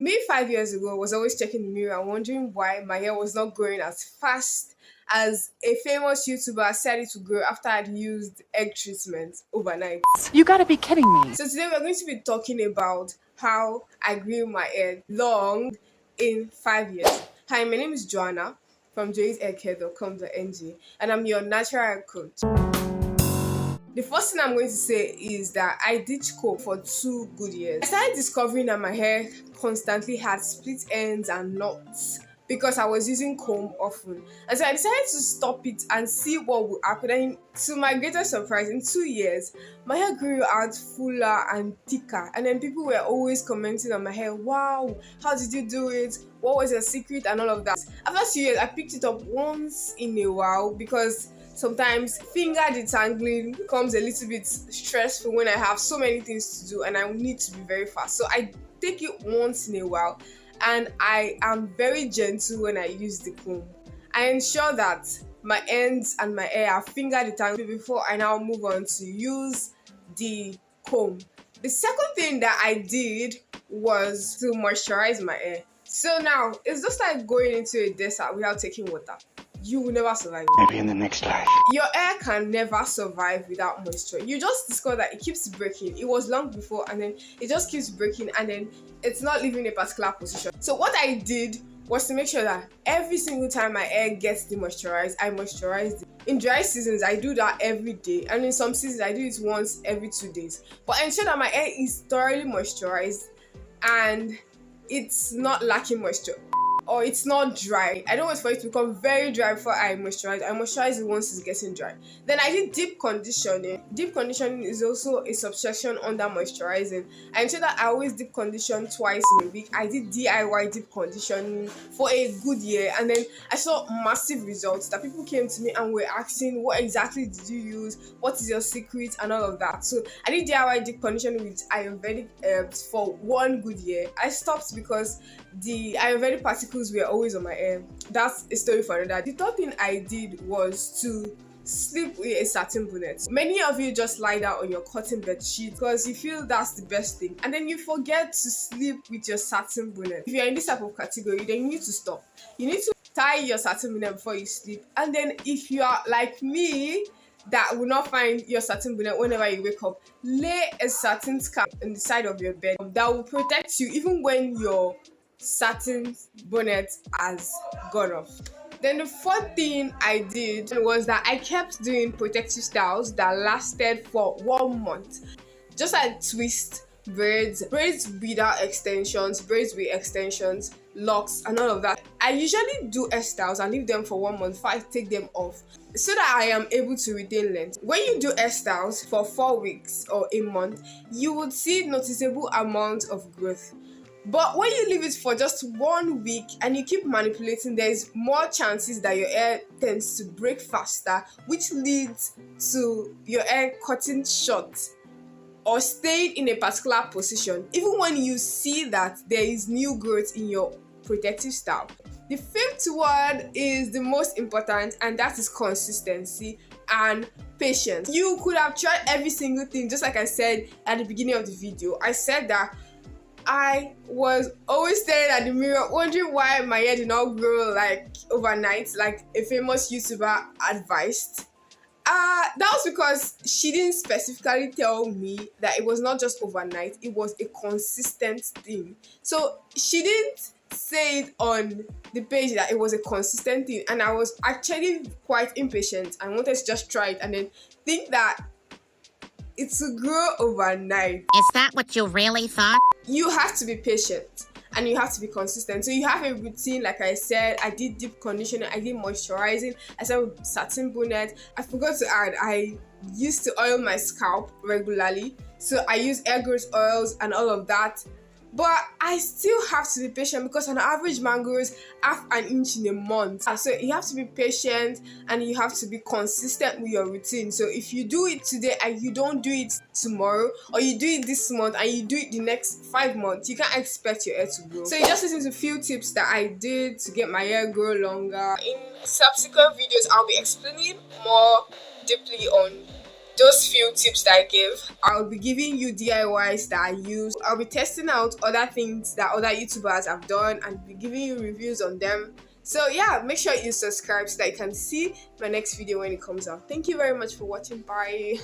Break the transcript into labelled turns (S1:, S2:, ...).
S1: Me 5 years ago was always checking the mirror and wondering why my hair was not growing as fast as a famous YouTuber said it would grow after I'd used egg treatment overnight.
S2: You gotta be kidding me.
S1: So today we're going to be talking about how I grew my hair long in 5 years. Hi, my name is Joanna from joyshaircare.com.ng and I'm your natural hair coach. The first thing I'm going to say is that I ditched comb for 2 good years. I started discovering that my hair constantly had split ends and knots because I was using comb often. And so I decided to stop it and see what would happen. And to my greatest surprise, in 2 years, my hair grew out fuller and thicker. And then people were always commenting on my hair, wow, how did you do it? What was your secret? And all of that. After 2 years, I picked it up once in a while because sometimes finger detangling becomes a little bit stressful when I have so many things to do and I need to be very fast. So I take it once in a while and I am very gentle when I use the comb. I ensure that my ends and my hair are finger detangled before I now move on to use the comb. The second thing that I did was to moisturize my hair. So now it's just like going into a desert without taking water. You will never survive.
S3: Maybe in the next life.
S1: Your hair can never survive without moisture. You just discover that it keeps breaking. It was long before and then it just keeps breaking and then it's not leaving a particular position. So what I did was to make sure that every single time my hair gets demoisturized, I moisturize it. In dry seasons, I do that every day, and in some seasons, I do it once every 2 days. But I ensure that my hair is thoroughly moisturized and it's not lacking moisture, or it's not dry. I don't want for it to become very dry before I moisturize. I moisturize it once it's getting dry. Then I did deep conditioning. Deep conditioning is also a subsection under moisturizing. I ensure that I always deep condition twice in a week. I did DIY deep conditioning for a good year, and then I saw massive results that people came to me and were asking, what exactly did you use? What is your secret? And all of that. So I did DIY deep conditioning with Ayurvedic herbs for 1 good year. I stopped because the Ayurvedic particles were always on my hair. That's a story for another. The third thing I did was to sleep with a satin bonnet. Many of you just lie down on your cotton bed sheet because you feel that's the best thing, and then you forget to sleep with your satin bonnet. If you're in this type of category, then you need to stop. You need to tie your satin bonnet before you sleep, and then if you are like me that will not find your satin bonnet whenever you wake up, lay a satin scarf on the side of your bed that will protect you even when your satin bonnet has gone off. Then the fourth thing I did was that I kept doing protective styles that lasted for 1 month. Just like twist, braids without extensions, braids with extensions, locks, and all of that. I usually do hairstyles and leave them for 1 month before I take them off so that I am able to retain length. When you do hairstyles for 4 weeks or a month, you would see noticeable amount of growth. But when you leave it for just 1 week and you keep manipulating, there's more chances that your hair tends to break faster, which leads to your hair cutting short or staying in a particular position, even when you see that there is new growth in your protective style. The fifth word is the most important, and that is consistency and patience. You could have tried every single thing, just like I said at the beginning of the video. I said that I was always staring at the mirror wondering why my hair did not grow like overnight, like a famous YouTuber advised. That was because she didn't specifically tell me that it was not just overnight, it was a consistent thing. So she didn't say it on the page that it was a consistent thing, and I was actually quite impatient and wanted to just try it and then think that it's to grow overnight.
S4: Is that what you really thought?
S1: You have to be patient and you have to be consistent. So you have a routine, like I said. I did deep conditioning, I did moisturizing, I started with satin bonnet. I forgot to add, I used to oil my scalp regularly. So I use hair growth oils and all of that. But I still have to be patient because on average man grows half an inch in a month. So you have to be patient and you have to be consistent with your routine. So if you do it today and you don't do it tomorrow, or you do it this month and you do it the next 5 months, you can't expect your hair to grow. So you just listen to a few tips that I did to get my hair grow longer. In subsequent videos, I'll be explaining more deeply on those few tips that I gave. I'll be giving you DIYs that I use. I'll be testing out other things that other YouTubers have done and be giving you reviews on them. So yeah, make sure you subscribe so that you can see my next video when it comes out. Thank you very much for watching. Bye.